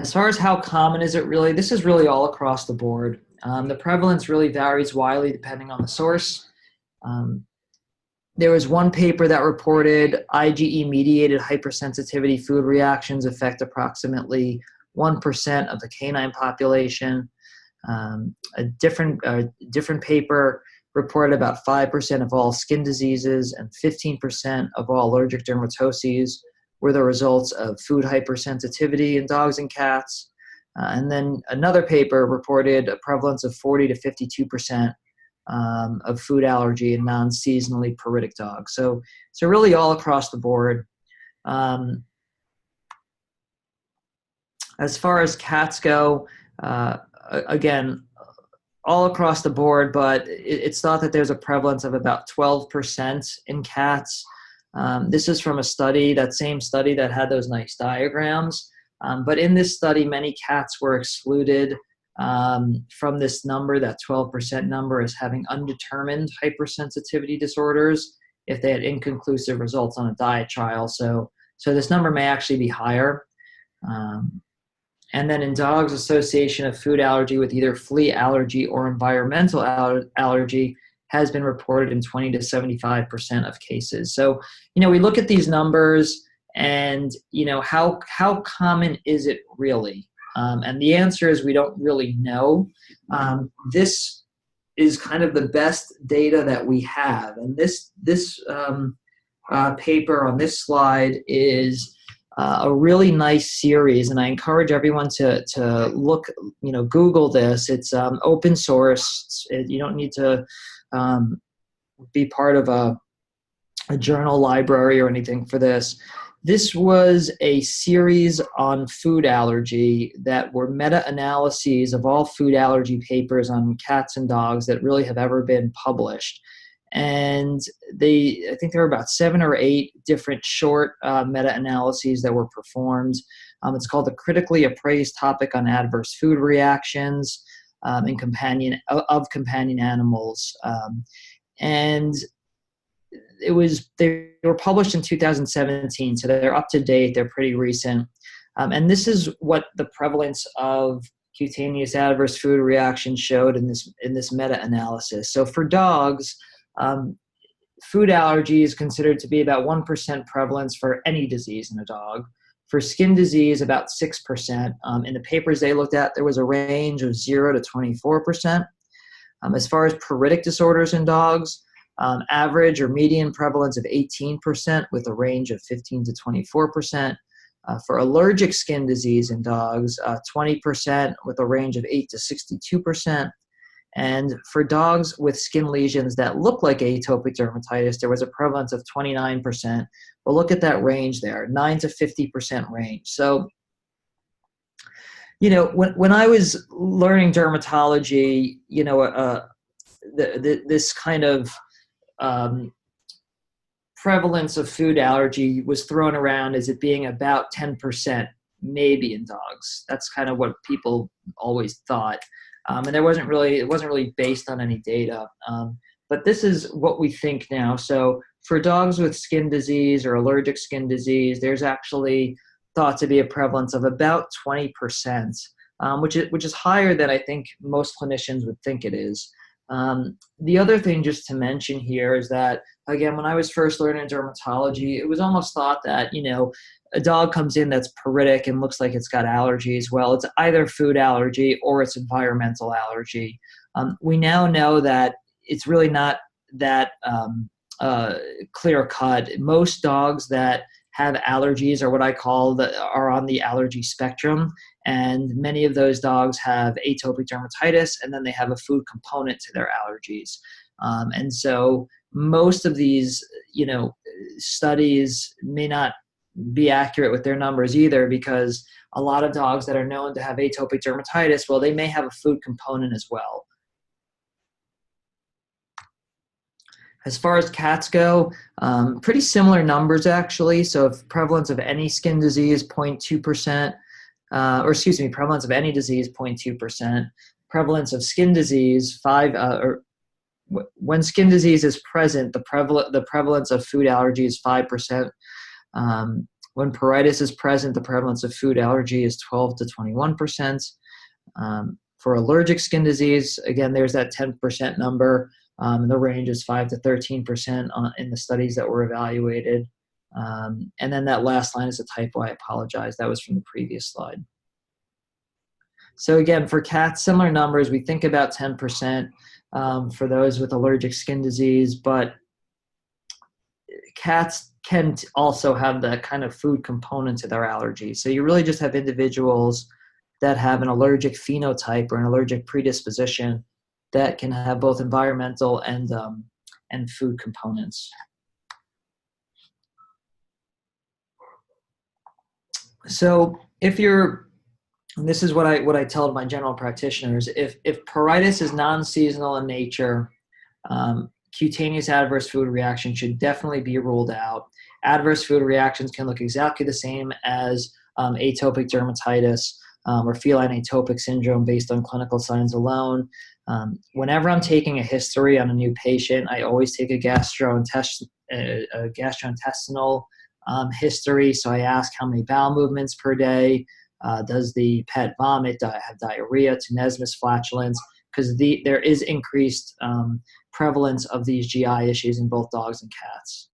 As far as how common is it really, this is really all across the board. The prevalence really varies widely depending on the source. Um, there was one paper that reported IgE-mediated hypersensitivity food reactions affect approximately 1% of the canine population. A different paper reported about 5% of all skin diseases and 15% of all allergic dermatoses were the results of food hypersensitivity in dogs and cats. And then another paper reported a prevalence of 40 to 52% of food allergy in non-seasonally paritic dogs. So really all across the board. Um, as far as cats go, again, all across the board, but it's thought that there's a prevalence of about 12% in cats. This is from a study, that same study that had those nice diagrams. But in this study, many cats were excluded from this number, that 12% number, as having undetermined hypersensitivity disorders if they had inconclusive results on a diet trial. So this number may actually be higher. And then in dogs, association of food allergy with either flea allergy or environmental allergy has been reported in 20 to 75% of cases. So, we look at these numbers and, how common is it really? And the answer is we don't really know. This is kind of the best data that we have. And this paper on this slide is a really nice series, and I encourage everyone to look, Google this. It's open source. You don't need to be part of a journal library or anything for this. This was a series on food allergy that were meta-analyses of all food allergy papers on cats and dogs that really have ever been published. And I think there were about 7 or 8 different short meta-analyses that were performed. It's called the Critically Appraised Topic on Adverse Food Reactions in companion animals. And they were published in 2017, so they're up to date, they're pretty recent. And this is what the prevalence of cutaneous adverse food reactions showed in this meta-analysis. So for dogs, food allergy is considered to be about 1% prevalence for any disease in a dog. For skin disease, about 6%. In the papers they looked at, there was a range of 0 to 24%. As far as paritic disorders in dogs, average or median prevalence of 18% with a range of 15 to 24%. For allergic skin disease in dogs, 20% with a range of 8 to 62%. And for dogs with skin lesions that look like atopic dermatitis, there was a prevalence of 29%. But look at that range there, 9 to 50% range. So, when I was learning dermatology, this kind of prevalence of food allergy was thrown around as it being about 10% maybe in dogs. That's kind of what people always thought. And it wasn't really based on any data. But this is what we think now. So for dogs with skin disease or allergic skin disease, there's actually thought to be a prevalence of about 20%, which is higher than I think most clinicians would think it is. The other thing just to mention here is that, again, when I was first learning dermatology, it was almost thought that, a dog comes in that's paritic and looks like it's got allergies. Well, it's either food allergy or it's environmental allergy. We now know that it's really not that clear cut. Most dogs that have allergies are what I call are on the allergy spectrum. And many of those dogs have atopic dermatitis, and then they have a food component to their allergies. And so most of these, studies may not be accurate with their numbers either, because a lot of dogs that are known to have atopic dermatitis, well, they may have a food component as well. As far as cats go, pretty similar numbers actually. So if prevalence of any skin disease, 0.2%, prevalence of any disease, 0.2%. Prevalence of skin disease, when skin disease is present, the prevalence of food allergy is 5%. When pruritus is present, the prevalence of food allergy is 12 to 21%. For allergic skin disease, again, there's that 10% number. The range is 5 to 13% in the studies that were evaluated. And then that last line is a typo. I apologize. That was from the previous slide. So again, for cats, similar numbers. We think about 10% for those with allergic skin disease, but cats can also have that kind of food component to their allergy. So you really just have individuals that have an allergic phenotype or an allergic predisposition that can have both environmental and food components. So if you're, and this is what I tell my general practitioners, if pruritus is non-seasonal in nature, cutaneous adverse food reaction should definitely be ruled out. Adverse food reactions can look exactly the same as atopic dermatitis or feline atopic syndrome based on clinical signs alone. Whenever I'm taking a history on a new patient, I always take a gastrointestinal history. So I ask how many bowel movements per day, does the pet vomit, have diarrhea, tenesmus, flatulence, because there is increased prevalence of these GI issues in both dogs and cats.